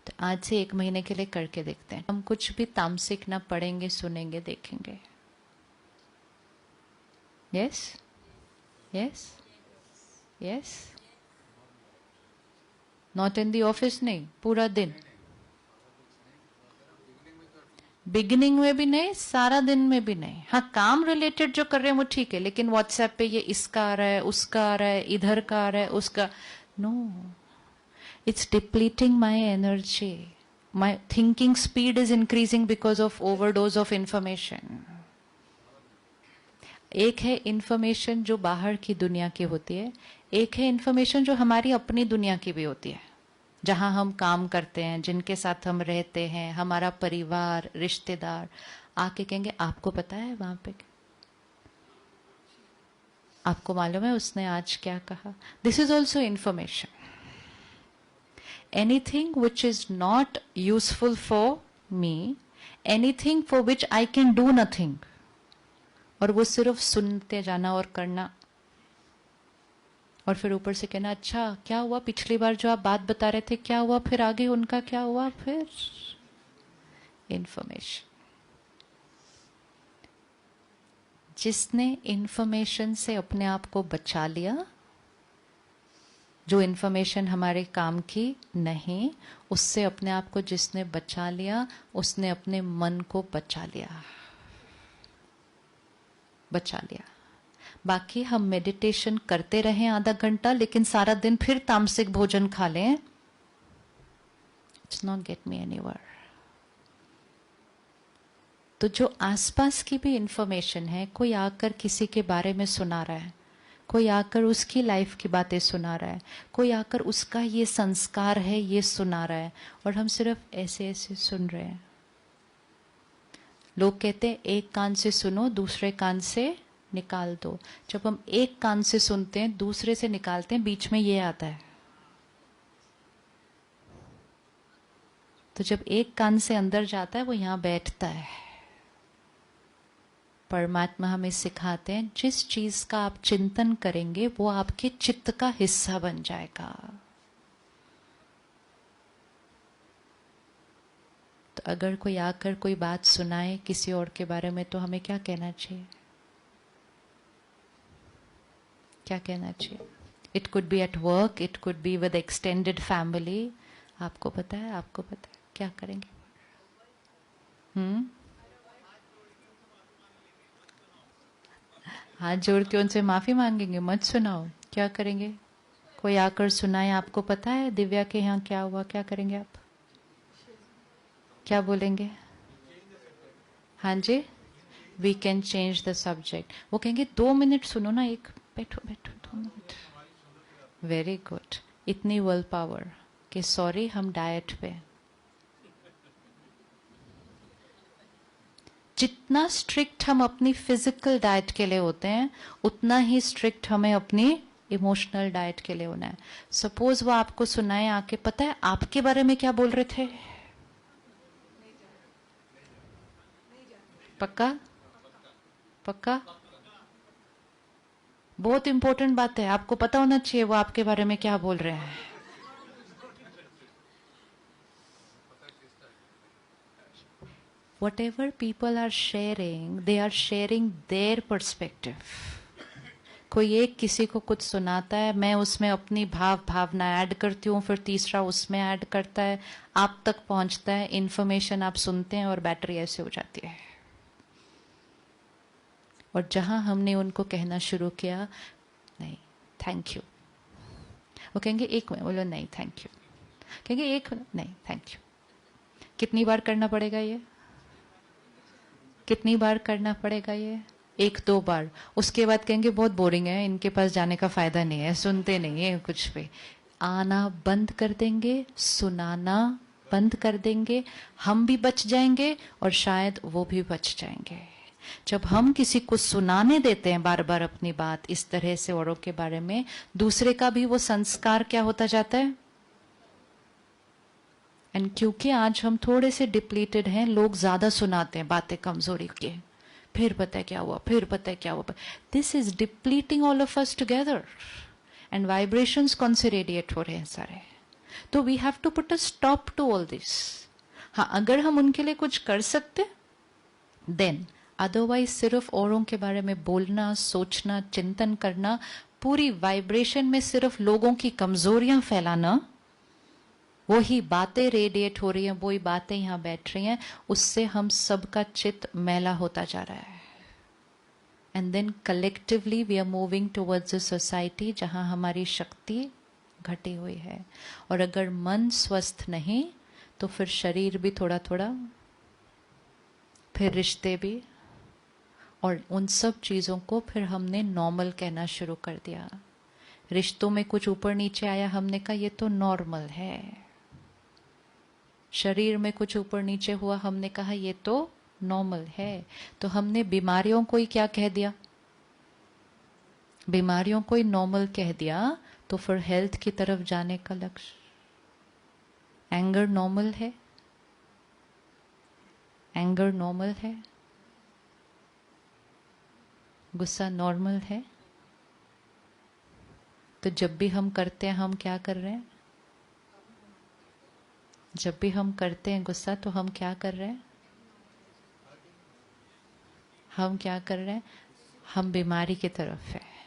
तो आज से 1 महीने के लिए करके देखते हैं, हम कुछ भी तामसिक ना पढ़ेंगे, सुनेंगे, देखेंगे। Yes yes yes, not in the office, नहीं पूरा दिन, बिगिनिंग में भी नहीं, सारा दिन में भी नहीं। हाँ, काम रिलेटेड जो कर रहे हैं वो ठीक है, लेकिन व्हाट्सएप पे ये इसका आ रहा है, उसका आ रहा है, इधर का आ रहा है, उसका, no, it's depleting my energy. My thinking speed is increasing because of overdose of information. एक है इंफॉर्मेशन जो बाहर की दुनिया की होती है, एक है इंफॉर्मेशन जो हमारी अपनी दुनिया की भी होती है, जहां हम काम करते हैं, जिनके साथ हम रहते हैं, हमारा परिवार, रिश्तेदार आके कहेंगे आपको पता है वहां पे, आपको मालूम है उसने आज क्या कहा। This is also information. Anything which is not useful for me, anything for which I can do nothing, और वो सिर्फ सुनते जाना और करना, और फिर ऊपर से कहना अच्छा क्या हुआ, पिछली बार जो आप बात बता रहे थे क्या हुआ, फिर आगे उनका क्या हुआ, फिर इंफॉर्मेशन। जिसने इंफॉर्मेशन से अपने आप को बचा लिया, जो इंफॉर्मेशन हमारे काम की नहीं, उससे अपने आप को जिसने बचा लिया, उसने अपने मन को बचा लिया, बचा लिया। बाकी हम मेडिटेशन करते रहें आधा घंटा, लेकिन सारा दिन फिर तामसिक भोजन खा लें, it's not get me anywhere. तो जो आसपास की भी इंफॉर्मेशन है, कोई आकर किसी के बारे में सुना रहा है, कोई आकर उसकी लाइफ की बातें सुना रहा है, कोई आकर उसका ये संस्कार है ये सुना रहा है, और हम सिर्फ ऐसे ऐसे सुन रहे हैं। लोग कहते हैं एक कान से सुनो, दूसरे कान से निकाल दो। जब हम एक कान से सुनते हैं, दूसरे से निकालते हैं, बीच में ये आता है। तो जब एक कान से अंदर जाता है, वो यहां बैठता है। परमात्मा हमें सिखाते हैं जिस चीज का आप चिंतन करेंगे वो आपके चित्त का हिस्सा बन जाएगा। तो अगर कोई आकर कोई बात सुनाए किसी और के बारे में, तो हमें क्या कहना चाहिए, क्या कहना चाहिए? It could be at work, it could be with extended family. आपको पता है, आपको पता है क्या करेंगे? हाथ जोड़ के उनसे माफी मांगेंगे, मत सुनाओ। क्या करेंगे? कोई आकर सुनाए, आपको पता है दिव्या के यहाँ क्या हुआ, क्या करेंगे आप? क्या बोलेंगे? हाँ जी, we can change the subject. वो कहेंगे 2 मिनट सुनो ना, एक बैठो बैठो 2 मिनट। Very good. इतनी विल पावर कि सॉरी हम डाइट पे। जितना स्ट्रिक्ट हम अपनी फिजिकल डाइट के लिए होते हैं, उतना ही स्ट्रिक्ट हमें अपनी इमोशनल डाइट के लिए होना है। सपोज वो आपको सुनाए आके, पता है आपके बारे में क्या बोल रहे थे? पक्का? पक्का? बहुत इंपॉर्टेंट बात है, आपको पता होना चाहिए वो आपके बारे में क्या बोल रहे हैं। Whatever people are sharing, they are sharing their perspective. कोई एक किसी को कुछ सुनाता है, मैं उसमें अपनी भावना ऐड करती हूँ, फिर तीसरा उसमें ऐड करता है, आप तक पहुंचता है, इंफॉर्मेशन आप सुनते हैं और बैटरी ऐसे हो जाती है। और जहां हमने उनको कहना शुरू किया नहीं थैंक यू, वो कहेंगे एक मिनट, बोलो नहीं थैंक यू, कहेंगे एक मिनट, नहीं थैंक यू। कितनी बार करना पड़ेगा ये? कितनी बार करना पड़ेगा ये? 1-2 बार। उसके बाद कहेंगे बहुत बोरिंग है, इनके पास जाने का फायदा नहीं है, सुनते नहीं है कुछ भी। आना बंद कर देंगे, सुनाना बंद कर देंगे, हम भी बच जाएंगे और शायद वो भी बच जाएंगे। जब हम किसी को सुनाने देते हैं बार बार अपनी बात इस तरह से औरों के बारे में, दूसरे का भी वो संस्कार क्या होता जाता है। एंड क्योंकि आज हम थोड़े से डिप्लीटेड हैं, लोग ज्यादा सुनाते हैं बातें कमजोरी के, फिर पता है क्या हुआ, फिर पता है क्या हुआ। This is depleting all of us together. And vibrations कौन से रेडिएट हो रहे हैं सारे? तो we have to put a stop to all this. हाँ, अगर हम उनके लिए कुछ कर सकते देन, अदरवाइज सिर्फ औरों के बारे में बोलना, सोचना, चिंतन करना, पूरी वाइब्रेशन में सिर्फ लोगों की कमजोरियां फैलाना, वही बातें रेडिएट हो रही हैं, वही बातें यहां बैठ रही हैं, उससे हम सबका चित्त मैला होता जा रहा है. And then collectively we are moving towards a society जहां हमारी शक्ति घटी हुई है. और अगर मन स्वस्थ नहीं तो फिर शरीर भी थोड़ा थोड़ा, फिर रिश्ते भी, और उन सब चीजों को फिर हमने नॉर्मल कहना शुरू कर दिया. रिश्तों में कुछ ऊपर नीचे आया, हमने कहा ये तो नॉर्मल है. शरीर में कुछ ऊपर नीचे हुआ, हमने कहा ये तो नॉर्मल है. तो हमने बीमारियों को ही क्या कह दिया? बीमारियों को ही नॉर्मल कह दिया. तो फिर हेल्थ की तरफ जाने का लक्ष्य, एंगर नॉर्मल है, एंगर नॉर्मल है, गुस्सा नॉर्मल है. तो जब भी हम करते हैं, हम क्या कर रहे हैं? जब भी हम करते हैं गुस्सा, तो हम क्या कर रहे हैं? हम क्या कर रहे हैं? हम बीमारी की तरफ है.